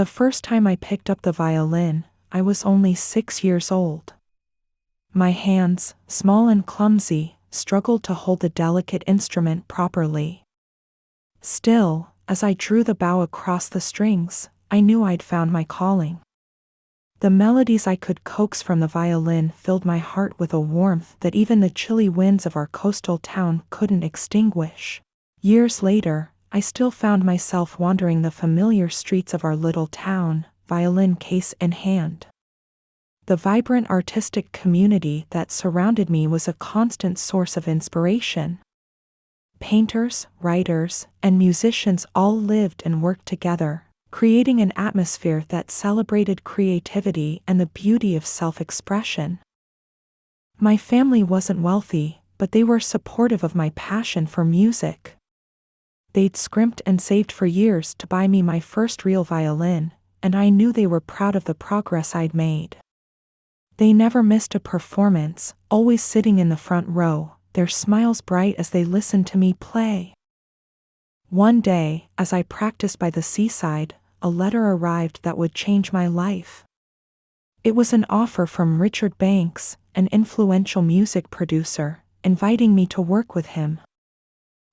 The first time I picked up the violin, I was only 6 years old. My hands, small and clumsy, struggled to hold the delicate instrument properly. Still, as I drew the bow across the strings, I knew I'd found my calling. The melodies I could coax from the violin filled my heart with a warmth that even the chilly winds of our coastal town couldn't extinguish. Years later, I still found myself wandering the familiar streets of our little town, violin case in hand. The vibrant artistic community that surrounded me was a constant source of inspiration. Painters, writers, and musicians all lived and worked together, creating an atmosphere that celebrated creativity and the beauty of self-expression. My family wasn't wealthy, but they were supportive of my passion for music. They'd scrimped and saved for years to buy me my first real violin, and I knew they were proud of the progress I'd made. They never missed a performance, always sitting in the front row, their smiles bright as they listened to me play. One day, as I practiced by the seaside, a letter arrived that would change my life. It was an offer from Richard Banks, an influential music producer, inviting me to work with him.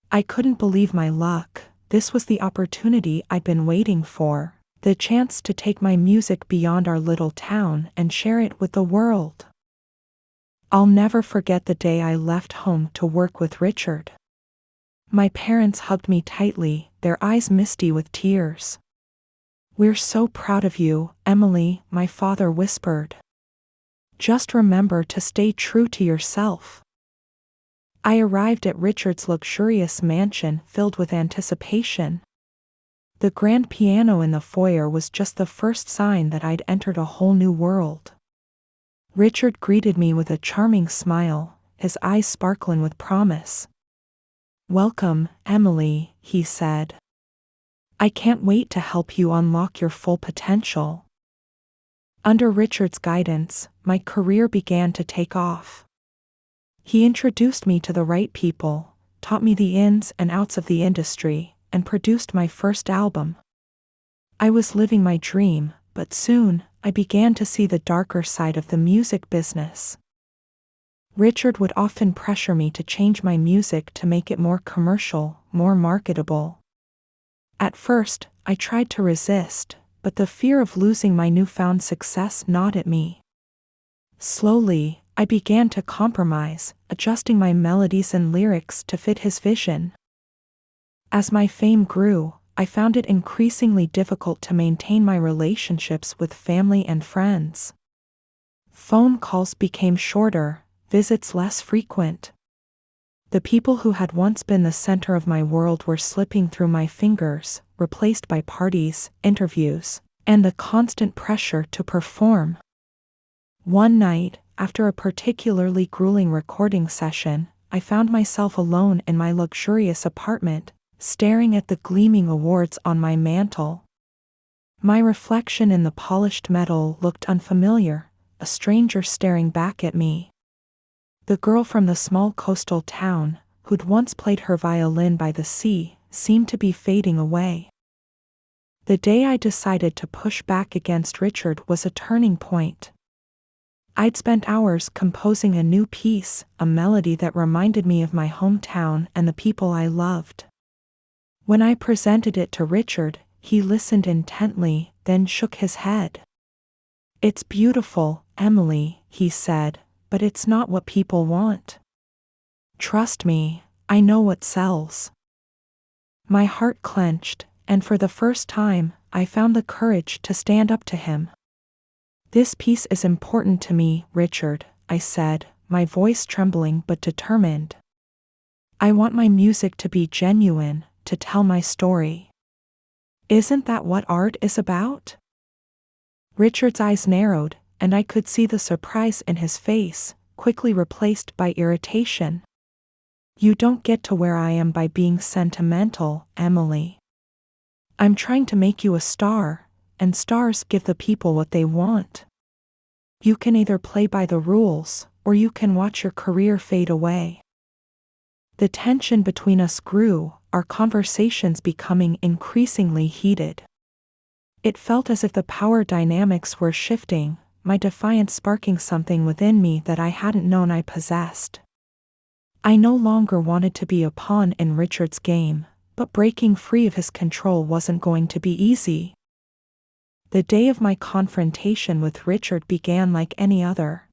I couldn't believe my luck. This was the opportunity I'd been waiting for, the chance to take my music beyond our little town and share it with the world. I'll never forget the day I left home to work with Richard. My parents hugged me tightly, their eyes misty with tears. "We're so proud of you, Emily," my father whispered. "Just remember to stay true to yourself." I arrived at Richard's luxurious mansion filled with anticipation. The grand piano in the foyer was just the first sign that I'd entered a whole new world. Richard greeted me with a charming smile, his eyes sparkling with promise. "Welcome, Emily," he said. "I can't wait to help you unlock your full potential." Under Richard's guidance, my career began to take off. He introduced me to the right people, taught me the ins and outs of the industry, and produced my first album. I was living my dream, but soon, I began to see the darker side of the music business. Richard would often pressure me to change my music to make it more commercial, more marketable. At first, I tried to resist, but the fear of losing my newfound success gnawed at me. Slowly, I began to compromise, adjusting my melodies and lyrics to fit his vision. As my fame grew, I found it increasingly difficult to maintain my relationships with family and friends. Phone calls became shorter, visits less frequent. The people who had once been the center of my world were slipping through my fingers, replaced by parties, interviews, and the constant pressure to perform. One night, after a particularly grueling recording session, I found myself alone in my luxurious apartment, staring at the gleaming awards on my mantel. My reflection in the polished metal looked unfamiliar, a stranger staring back at me. The girl from the small coastal town, who'd once played her violin by the sea, seemed to be fading away. The day I decided to push back against Richard was a turning point. I'd spent hours composing a new piece, a melody that reminded me of my hometown and the people I loved. When I presented it to Richard, he listened intently, then shook his head. "It's beautiful, Emily," he said, "but it's not what people want. Trust me, I know what sells." My heart clenched, and for the first time, I found the courage to stand up to him. "This piece is important to me, Richard," I said, my voice trembling but determined. "I want my music to be genuine, to tell my story. Isn't that what art is about?" Richard's eyes narrowed, and I could see the surprise in his face, quickly replaced by irritation. "You don't get to where I am by being sentimental, Emily. I'm trying to make you a star, and stars give the people what they want. You can either play by the rules, or you can watch your career fade away." The tension between us grew, our conversations becoming increasingly heated. It felt as if the power dynamics were shifting, my defiance sparking something within me that I hadn't known I possessed. I no longer wanted to be a pawn in Richard's game, but breaking free of his control wasn't going to be easy. The day of my confrontation with Richard began like any other.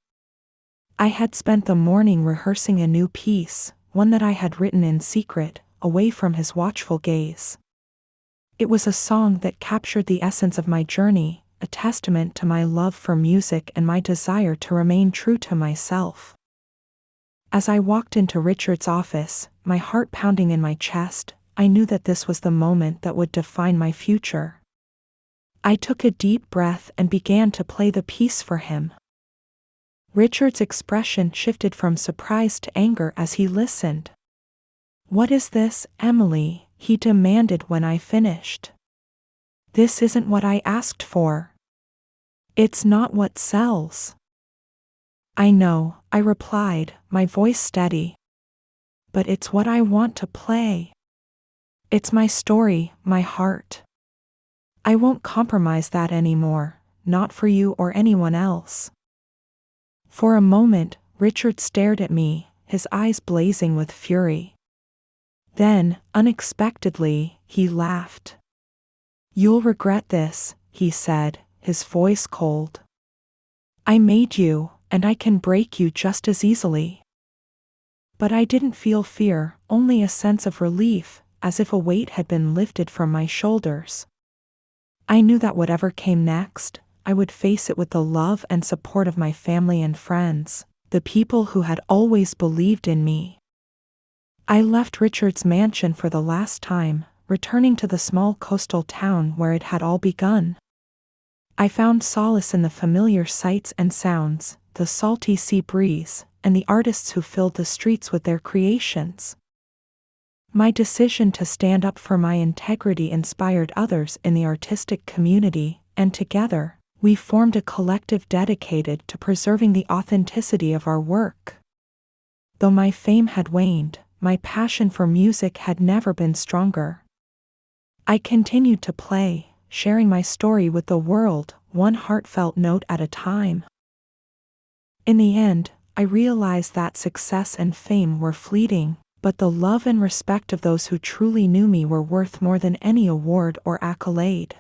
I had spent the morning rehearsing a new piece, one that I had written in secret, away from his watchful gaze. It was a song that captured the essence of my journey, a testament to my love for music and my desire to remain true to myself. As I walked into Richard's office, my heart pounding in my chest, I knew that this was the moment that would define my future. I took a deep breath and began to play the piece for him. Richard's expression shifted from surprise to anger as he listened. "What is this, Emily?" he demanded when I finished. "This isn't what I asked for. It's not what sells." "I know," I replied, my voice steady. "But it's what I want to play. It's my story, my heart. I won't compromise that anymore, not for you or anyone else." For a moment, Richard stared at me, his eyes blazing with fury. Then, unexpectedly, he laughed. "You'll regret this," he said, his voice cold. "I made you, and I can break you just as easily." But I didn't feel fear, only a sense of relief, as if a weight had been lifted from my shoulders. I knew that whatever came next, I would face it with the love and support of my family and friends, the people who had always believed in me. I left Richard's mansion for the last time, returning to the small coastal town where it had all begun. I found solace in the familiar sights and sounds, the salty sea breeze, and the artists who filled the streets with their creations. My decision to stand up for my integrity inspired others in the artistic community, and together, we formed a collective dedicated to preserving the authenticity of our work. Though my fame had waned, my passion for music had never been stronger. I continued to play, sharing my story with the world, one heartfelt note at a time. In the end, I realized that success and fame were fleeting, but the love and respect of those who truly knew me were worth more than any award or accolade.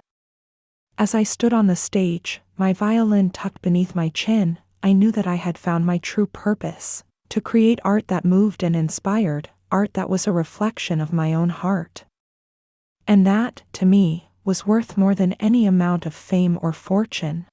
As I stood on the stage, my violin tucked beneath my chin, I knew that I had found my true purpose, to create art that moved and inspired, art that was a reflection of my own heart. And that, to me, was worth more than any amount of fame or fortune.